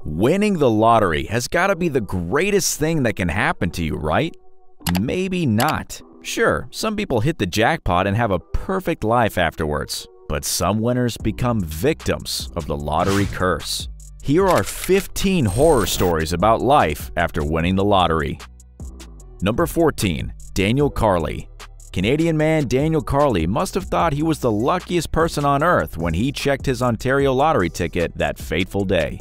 Winning the lottery has got to be the greatest thing that can happen to you, right? Maybe not. Sure, some people hit the jackpot and have a perfect life afterwards, but some winners become victims of the lottery curse. Here are 15 horror stories about life after winning the lottery. Number 14. Daniel Carley. Canadian man Daniel Carley must have thought he was the luckiest person on earth when he checked his Ontario lottery ticket that fateful day.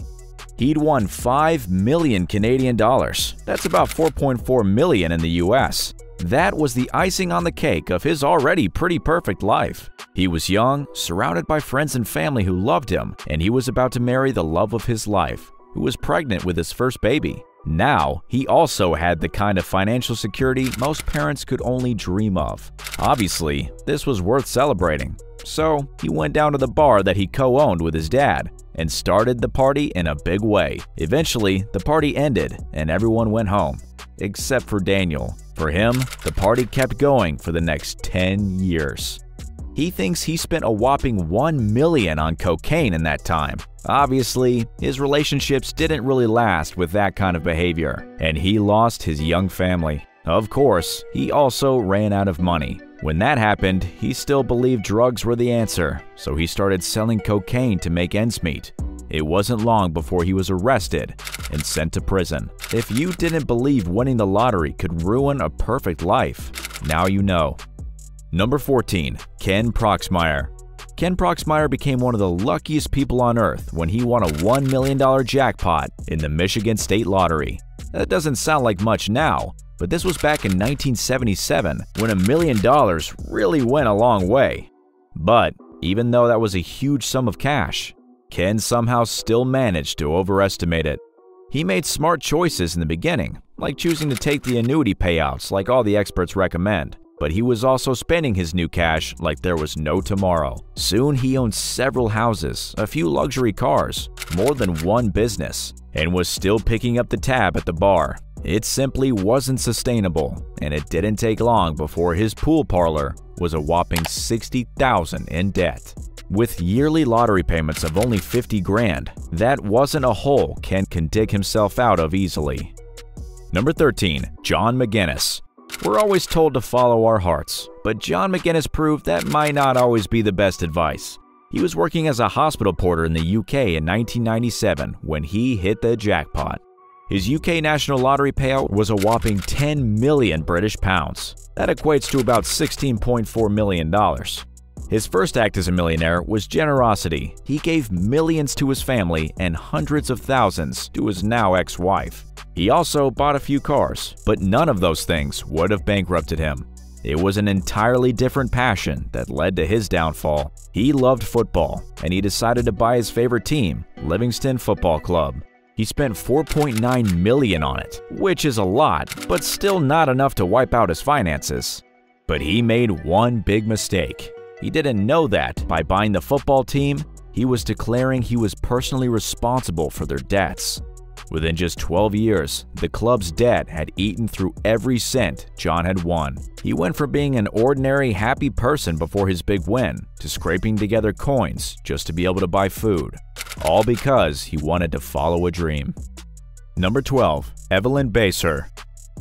He'd won 5 million Canadian dollars. That's about 4.4 million in the US. That was the icing on the cake of his already pretty perfect life. He was young, surrounded by friends and family who loved him, and he was about to marry the love of his life, who was pregnant with his first baby. Now, he also had the kind of financial security most parents could only dream of. Obviously, this was worth celebrating. So, he went down to the bar that he co-owned with his dad and started the party in a big way. Eventually, the party ended and everyone went home, except for Daniel. For him, the party kept going for the next 10 years. He thinks he spent a whopping $1 million on cocaine in that time. Obviously, his relationships didn't really last with that kind of behavior, and he lost his young family. Of course, he also ran out of money. When that happened, he still believed drugs were the answer, so he started selling cocaine to make ends meet. It wasn't long before he was arrested and sent to prison. If you didn't believe winning the lottery could ruin a perfect life, now you know. Number 14. Ken Proxmire. Ken Proxmire became one of the luckiest people on earth when he won a $1 million jackpot in the Michigan State Lottery. That doesn't sound like much now, but this was back in 1977 when $1 million really went a long way. But even though that was a huge sum of cash, Ken somehow still managed to overestimate it. He made smart choices in the beginning, like choosing to take the annuity payouts like all the experts recommend. But he was also spending his new cash like there was no tomorrow. Soon he owned several houses, a few luxury cars, more than one business, and was still picking up the tab at the bar. It simply wasn't sustainable, and it didn't take long before his pool parlor was a whopping $60,000 in debt. With yearly lottery payments of only $50 grand, that wasn't a hole Ken can dig himself out of easily. Number 13. John McGinnis. We're always told to follow our hearts, but John McGinnis proved that might not always be the best advice. He was working as a hospital porter in the UK in 1997 when he hit the jackpot. His UK National Lottery payout was a whopping 10 million British pounds. That equates to about $16.4 million. His first act as a millionaire was generosity. He gave millions to his family and hundreds of thousands to his now ex-wife. He also bought a few cars, but none of those things would have bankrupted him. It was an entirely different passion that led to his downfall. He loved football, and he decided to buy his favorite team, Livingston Football Club. He spent $4.9 million on it, which is a lot, but still not enough to wipe out his finances. But he made one big mistake. He didn't know that by buying the football team, he was declaring he was personally responsible for their debts. Within just 12 years, the club's debt had eaten through every cent John had won. He went from being an ordinary, happy person before his big win to scraping together coins just to be able to buy food, all because he wanted to follow a dream. Number 12. Evelyn Baser.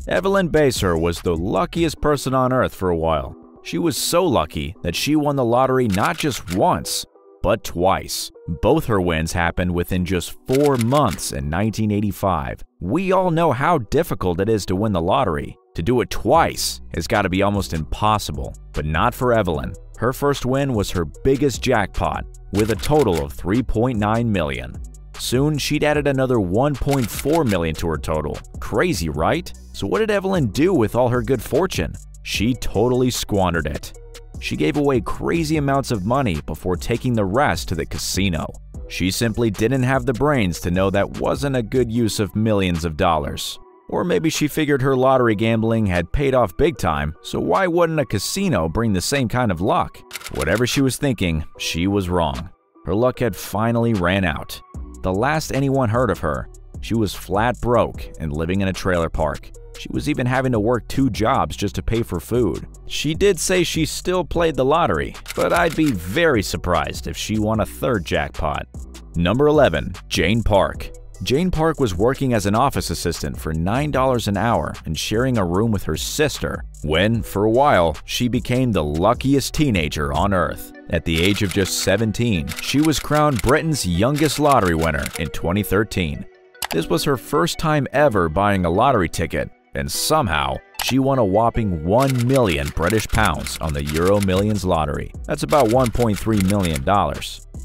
Evelyn Baser was the luckiest person on earth for a while. She was so lucky that she won the lottery not just once, but twice. Both her wins happened within just 4 months in 1985. We all know how difficult it is to win the lottery. To do it twice has got to be almost impossible, but not for Evelyn. Her first win was her biggest jackpot, with a total of $3.9 million. Soon, she'd added another $1.4 million to her total. Crazy, right? So what did Evelyn do with all her good fortune? She totally squandered it. She gave away crazy amounts of money before taking the rest to the casino. She simply didn't have the brains to know that wasn't a good use of millions of dollars. Or maybe she figured her lottery gambling had paid off big time, so why wouldn't a casino bring the same kind of luck? Whatever she was thinking, she was wrong. Her luck had finally ran out. The last anyone heard of her, she was flat broke and living in a trailer park. She was even having to work 2 jobs just to pay for food. She did say she still played the lottery, but I'd be very surprised if she won a 3rd jackpot. Number 11. Jane Park. Jane Park was working as an office assistant for $9 an hour and sharing a room with her sister when, for a while, she became the luckiest teenager on Earth. At the age of just 17, she was crowned Britain's youngest lottery winner in 2013. This was her first time ever buying a lottery ticket, and somehow, she won a whopping 1 million British pounds on the Euro Millions lottery. That's about $1.3 million.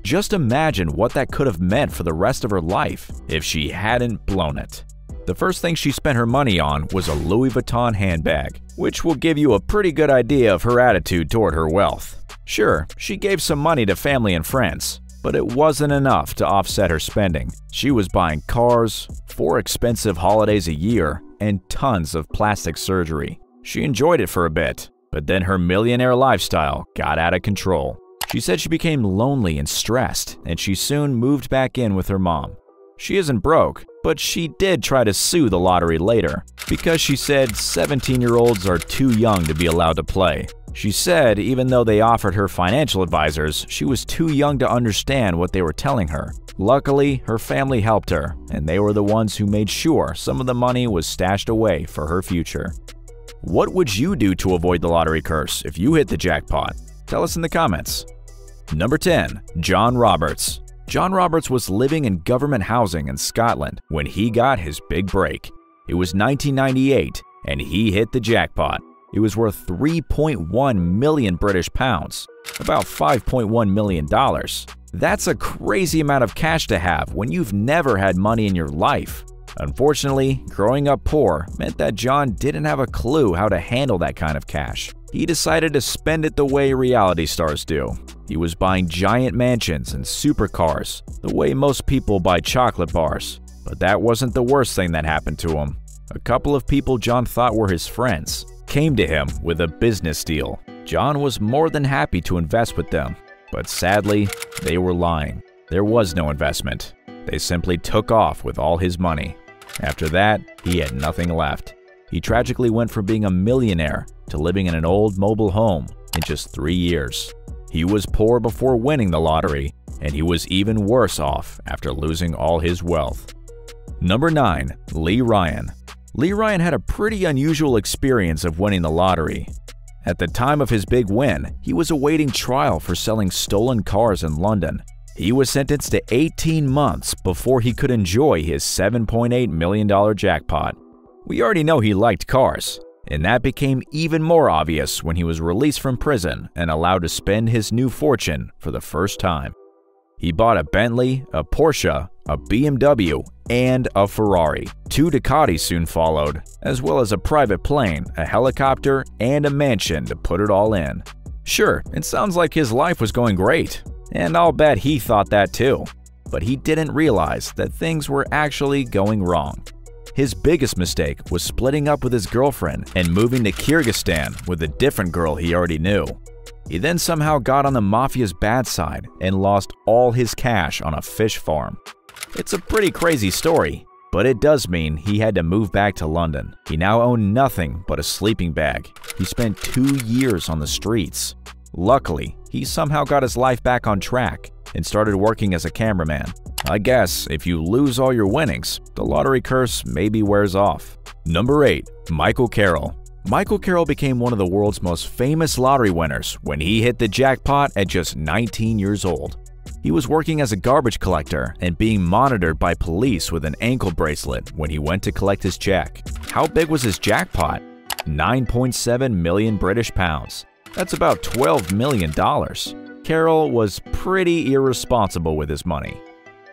Just imagine what that could have meant for the rest of her life if she hadn't blown it. The first thing she spent her money on was a Louis Vuitton handbag, which will give you a pretty good idea of her attitude toward her wealth. Sure, she gave some money to family and friends, but it wasn't enough to offset her spending. She was buying cars, 4 expensive holidays a year, and tons of plastic surgery. She enjoyed it for a bit, but then her millionaire lifestyle got out of control. She said she became lonely and stressed, and she soon moved back in with her mom. She isn't broke, but she did try to sue the lottery later because she said 17-year-olds are too young to be allowed to play. She said even though they offered her financial advisors, she was too young to understand what they were telling her. Luckily, her family helped her, and they were the ones who made sure some of the money was stashed away for her future. What would you do to avoid the lottery curse if you hit the jackpot? Tell us in the comments. Number 10. John Roberts. John Roberts was living in government housing in Scotland when he got his big break. It was 1998, and he hit the jackpot. It was worth 3.1 million British pounds, about $5.1 million. That's a crazy amount of cash to have when you've never had money in your life. Unfortunately, growing up poor meant that John didn't have a clue how to handle that kind of cash. He decided to spend it the way reality stars do. He was buying giant mansions and supercars, the way most people buy chocolate bars. But that wasn't the worst thing that happened to him. A couple of people John thought were his friends came to him with a business deal. John was more than happy to invest with them, but sadly, they were lying. There was no investment. They simply took off with all his money. After that, he had nothing left. He tragically went from being a millionaire to living in an old mobile home in just 3 years. He was poor before winning the lottery, and he was even worse off after losing all his wealth. Number 9. Lee Ryan. Lee Ryan had a pretty unusual experience of winning the lottery. At the time of his big win, he was awaiting trial for selling stolen cars in London. He was sentenced to 18 months before he could enjoy his $7.8 million jackpot. We already know he liked cars, and that became even more obvious when he was released from prison and allowed to spend his new fortune for the first time. He bought a Bentley, a Porsche, a BMW, and a Ferrari. 2 Ducatis soon followed, as well as a private plane, a helicopter, and a mansion to put it all in. Sure, it sounds like his life was going great, and I'll bet he thought that too. But he didn't realize that things were actually going wrong. His biggest mistake was splitting up with his girlfriend and moving to Kyrgyzstan with a different girl he already knew. He then somehow got on the mafia's bad side and lost all his cash on a fish farm. It's a pretty crazy story, but it does mean he had to move back to London. He now owned nothing but a sleeping bag. He spent 2 years on the streets. Luckily, he somehow got his life back on track and started working as a cameraman. I guess if you lose all your winnings, the lottery curse maybe wears off. Number 8. Michael Carroll. Michael Carroll became one of the world's most famous lottery winners when he hit the jackpot at just 19 years old. He was working as a garbage collector and being monitored by police with an ankle bracelet when he went to collect his check. How big was his jackpot? 9.7 million British pounds. That's about $12 million. Carroll was pretty irresponsible with his money.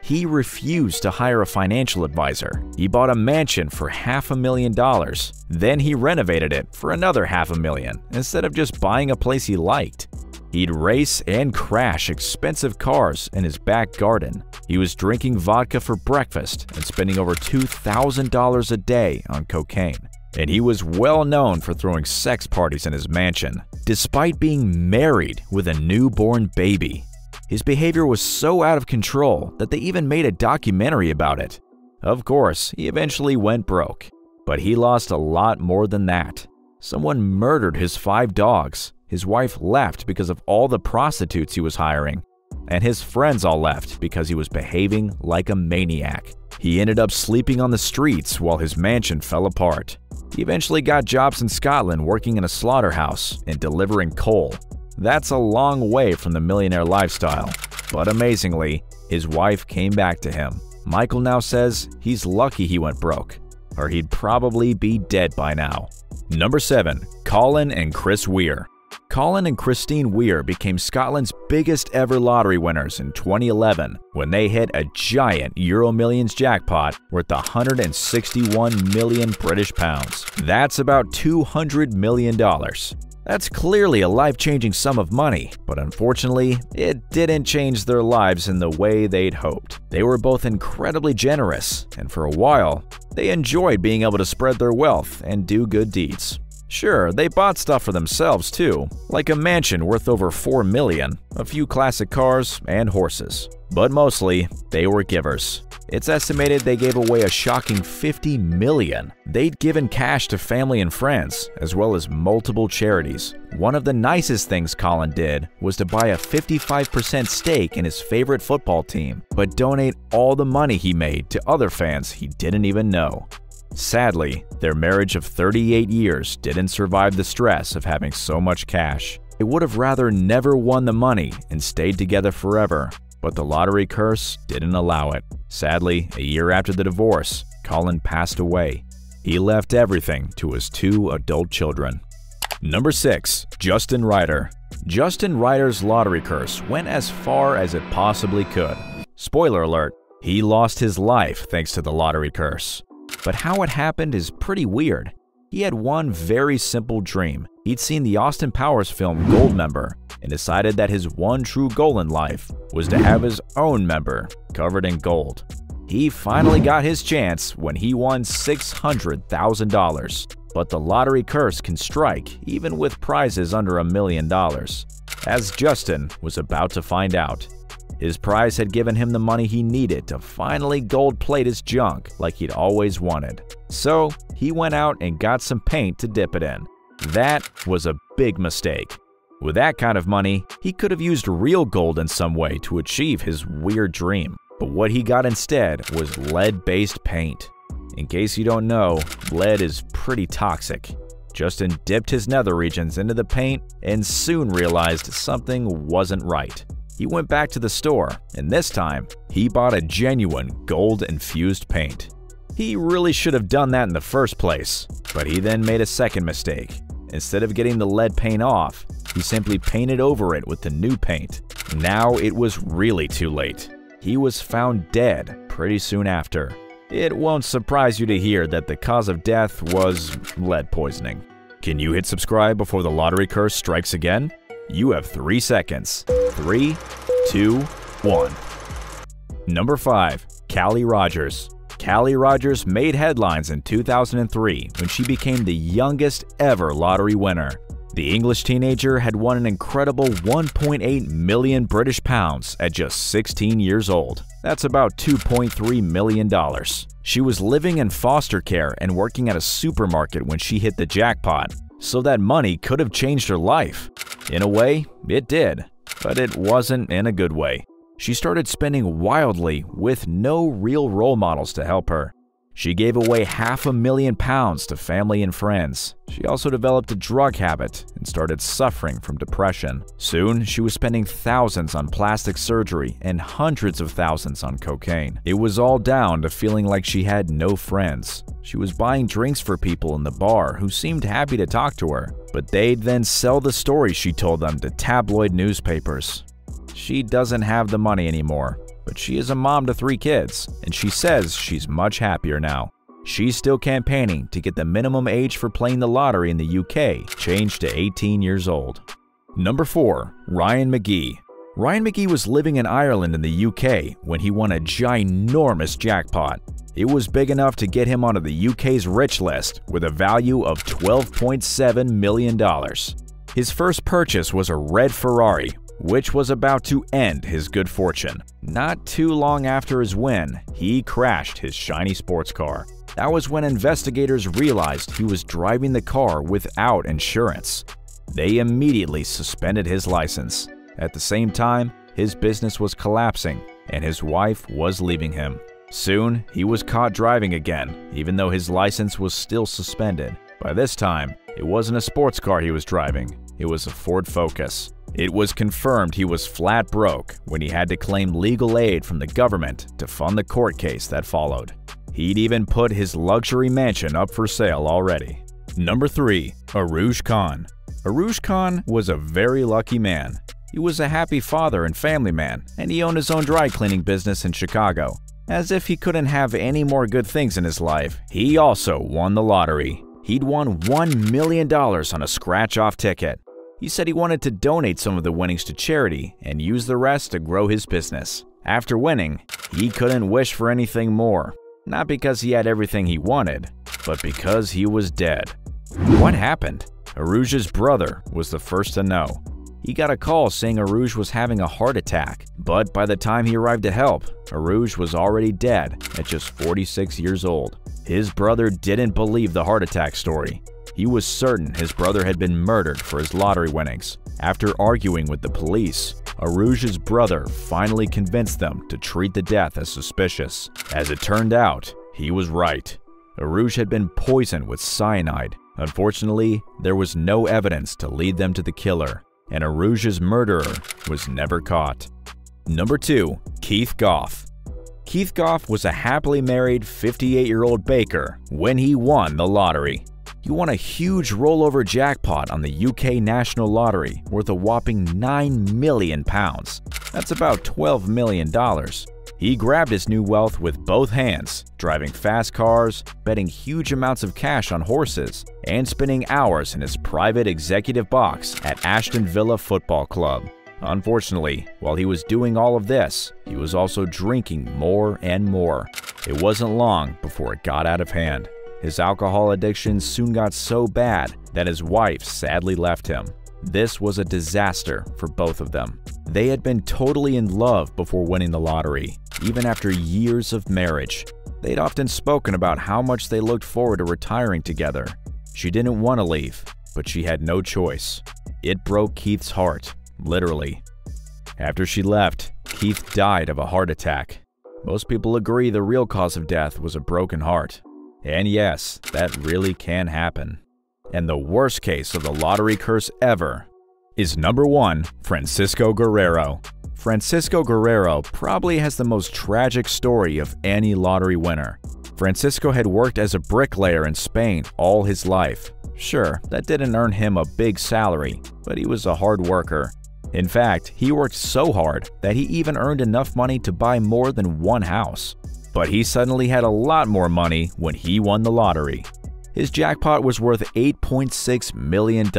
He refused to hire a financial advisor. He bought a mansion for $500,000. Then he renovated it for another $500,000 instead of just buying a place he liked. He'd race and crash expensive cars in his back garden. He was drinking vodka for breakfast and spending over $2,000 a day on cocaine. And he was well known for throwing sex parties in his mansion, despite being married with a newborn baby. His behavior was so out of control that they even made a documentary about it. Of course, he eventually went broke, but he lost a lot more than that. Someone murdered his 5 dogs. His wife left because of all the prostitutes he was hiring, and his friends all left because he was behaving like a maniac. He ended up sleeping on the streets while his mansion fell apart. He eventually got jobs in Scotland working in a slaughterhouse and delivering coal. That's a long way from the millionaire lifestyle, but amazingly, his wife came back to him. Michael now says he's lucky he went broke, or he'd probably be dead by now. Number 7. Colin and Chris Weir. Colin and Christine Weir became Scotland's biggest ever lottery winners in 2011 when they hit a giant Euro Millions jackpot worth 161 million British pounds. That's about $200 million. That's clearly a life-changing sum of money, but unfortunately, it didn't change their lives in the way they'd hoped. They were both incredibly generous, and for a while, they enjoyed being able to spread their wealth and do good deeds. Sure, they bought stuff for themselves too, like a mansion worth over $4 million, a few classic cars, and horses. But mostly, they were givers. It's estimated they gave away a shocking $50 million. They'd given cash to family and friends, as well as multiple charities. One of the nicest things Colin did was to buy a 55% stake in his favorite football team, but donate all the money he made to other fans he didn't even know. Sadly, their marriage of 38 years didn't survive the stress of having so much cash. They would have rather never won the money and stayed together forever, but the lottery curse didn't allow it. Sadly, a year after the divorce, Colin passed away. He left everything to his 2 adult children. Number 6. Justin Ryder. Justin Ryder's lottery curse went as far as it possibly could. Spoiler alert, he lost his life thanks to the lottery curse. But how it happened is pretty weird. He had one very simple dream. He'd seen the Austin Powers film Goldmember and decided that his one true goal in life was to have his own member covered in gold. He finally got his chance when he won $600,000. But the lottery curse can strike even with prizes under $1 million, as Justin was about to find out. His prize had given him the money he needed to finally gold-plate his junk like he'd always wanted. So he went out and got some paint to dip it in. That was a big mistake. With that kind of money, he could have used real gold in some way to achieve his weird dream. But what he got instead was lead-based paint. In case you don't know, lead is pretty toxic. Justin dipped his nether regions into the paint and soon realized something wasn't right. He went back to the store, and this time, he bought a genuine gold-infused paint. He really should have done that in the first place, but he then made a second mistake. Instead of getting the lead paint off, he simply painted over it with the new paint. Now it was really too late. He was found dead pretty soon after. It won't surprise you to hear that the cause of death was lead poisoning. Can you hit subscribe before the lottery curse strikes again? You have 3 seconds. 3, 2, 1. Number 5. Callie Rogers. Callie Rogers made headlines in 2003 when she became the youngest ever lottery winner. The English teenager had won an incredible 1.8 million British pounds at just 16 years old. That's about $2.3 million. She was living in foster care and working at a supermarket when she hit the jackpot, so that money could have changed her life. In a way, it did, but it wasn't in a good way. She started spending wildly with no real role models to help her. She gave away £500,000 to family and friends. She also developed a drug habit and started suffering from depression. Soon, she was spending thousands on plastic surgery and hundreds of thousands on cocaine. It was all down to feeling like she had no friends. She was buying drinks for people in the bar who seemed happy to talk to her, but they'd then sell the stories she told them to tabloid newspapers. She doesn't have the money anymore, but she is a mom to 3 kids, and she says she's much happier now. She's still campaigning to get the minimum age for playing the lottery in the UK changed to 18 years old. Number 4. Ryan McGee. Ryan McGee was living in Ireland in the UK when he won a ginormous jackpot. It was big enough to get him onto the UK's rich list with a value of $12.7 million. His first purchase was a red Ferrari, which was about to end his good fortune. Not too long after his win, he crashed his shiny sports car. That was when investigators realized he was driving the car without insurance. They immediately suspended his license. At the same time, his business was collapsing and his wife was leaving him. Soon, he was caught driving again, even though his license was still suspended. By this time, it wasn't a sports car he was driving, it was a Ford Focus. It was confirmed he was flat broke when he had to claim legal aid from the government to fund the court case that followed. He'd even put his luxury mansion up for sale already. Number 3. Aruj Khan. Aruj Khan was a very lucky man. He was a happy father and family man, and he owned his own dry cleaning business in Chicago. As if he couldn't have any more good things in his life, he also won the lottery. He'd won $1 million on a scratch-off ticket. He said he wanted to donate some of the winnings to charity and use the rest to grow his business. After winning, he couldn't wish for anything more. Not because he had everything he wanted, but because he was dead. What happened? Aruj's brother was the first to know. He got a call saying Aruj was having a heart attack, but by the time he arrived to help, Aruj was already dead at just 46 years old. His brother didn't believe the heart attack story. He was certain his brother had been murdered for his lottery winnings. After arguing with the police, Aruj's brother finally convinced them to treat the death as suspicious. As it turned out, he was right. Aruj had been poisoned with cyanide. Unfortunately, there was no evidence to lead them to the killer, and Aruj's murderer was never caught. Number 2. Keith Goff. Keith Goff was a happily married 58-year-old baker when he won the lottery. He won a huge rollover jackpot on the UK National Lottery worth a whopping £9 million. That's about $12 million. He grabbed his new wealth with both hands, driving fast cars, betting huge amounts of cash on horses, and spending hours in his private executive box at Ashton Villa Football Club. Unfortunately, while he was doing all of this, he was also drinking more and more. It wasn't long before it got out of hand. His alcohol addiction soon got so bad that his wife sadly left him. This was a disaster for both of them. They had been totally in love before winning the lottery, even after years of marriage. They'd often spoken about how much they looked forward to retiring together. She didn't want to leave, but she had no choice. It broke Keith's heart, literally. After she left, Keith died of a heart attack. Most people agree the real cause of death was a broken heart. And yes, that really can happen. And the worst case of the lottery curse ever is number 1, Francisco Guerrero. Francisco Guerrero probably has the most tragic story of any lottery winner. Francisco had worked as a bricklayer in Spain all his life. Sure, that didn't earn him a big salary, but he was a hard worker. In fact, he worked so hard that he even earned enough money to buy more than one house. But he suddenly had a lot more money when he won the lottery. His jackpot was worth $8.6 million.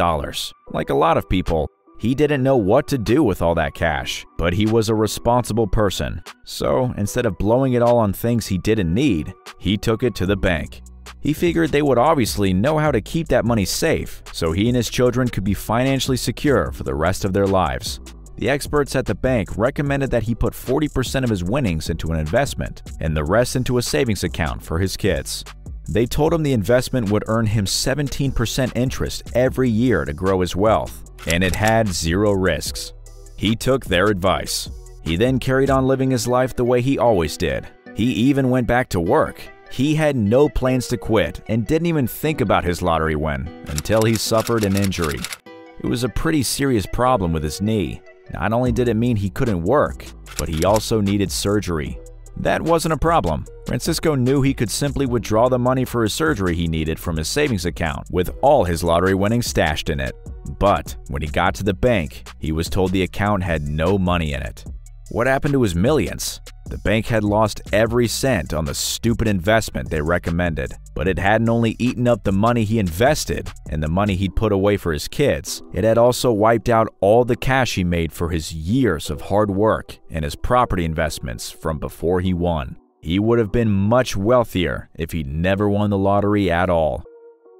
Like a lot of people, he didn't know what to do with all that cash, but he was a responsible person. So instead of blowing it all on things he didn't need, he took it to the bank. He figured they would obviously know how to keep that money safe, so he and his children could be financially secure for the rest of their lives. The experts at the bank recommended that he put 40% of his winnings into an investment and the rest into a savings account for his kids. They told him the investment would earn him 17% interest every year to grow his wealth, and it had zero risks. He took their advice. He then carried on living his life the way he always did. He even went back to work. He had no plans to quit and didn't even think about his lottery win until he suffered an injury. It was a pretty serious problem with his knee. Not only did it mean he couldn't work, but he also needed surgery. That wasn't a problem. Francisco knew he could simply withdraw the money for his surgery he needed from his savings account with all his lottery winnings stashed in it. But when he got to the bank, he was told the account had no money in it. What happened to his millions? The bank had lost every cent on the stupid investment they recommended, but it hadn't only eaten up the money he invested and the money he'd put away for his kids, it had also wiped out all the cash he made for his years of hard work and his property investments from before he won. He would have been much wealthier if he'd never won the lottery at all.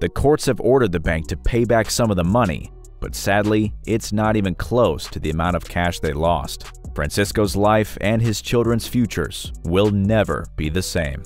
The courts have ordered the bank to pay back some of the money, but sadly, it's not even close to the amount of cash they lost. Francisco's life and his children's futures will never be the same.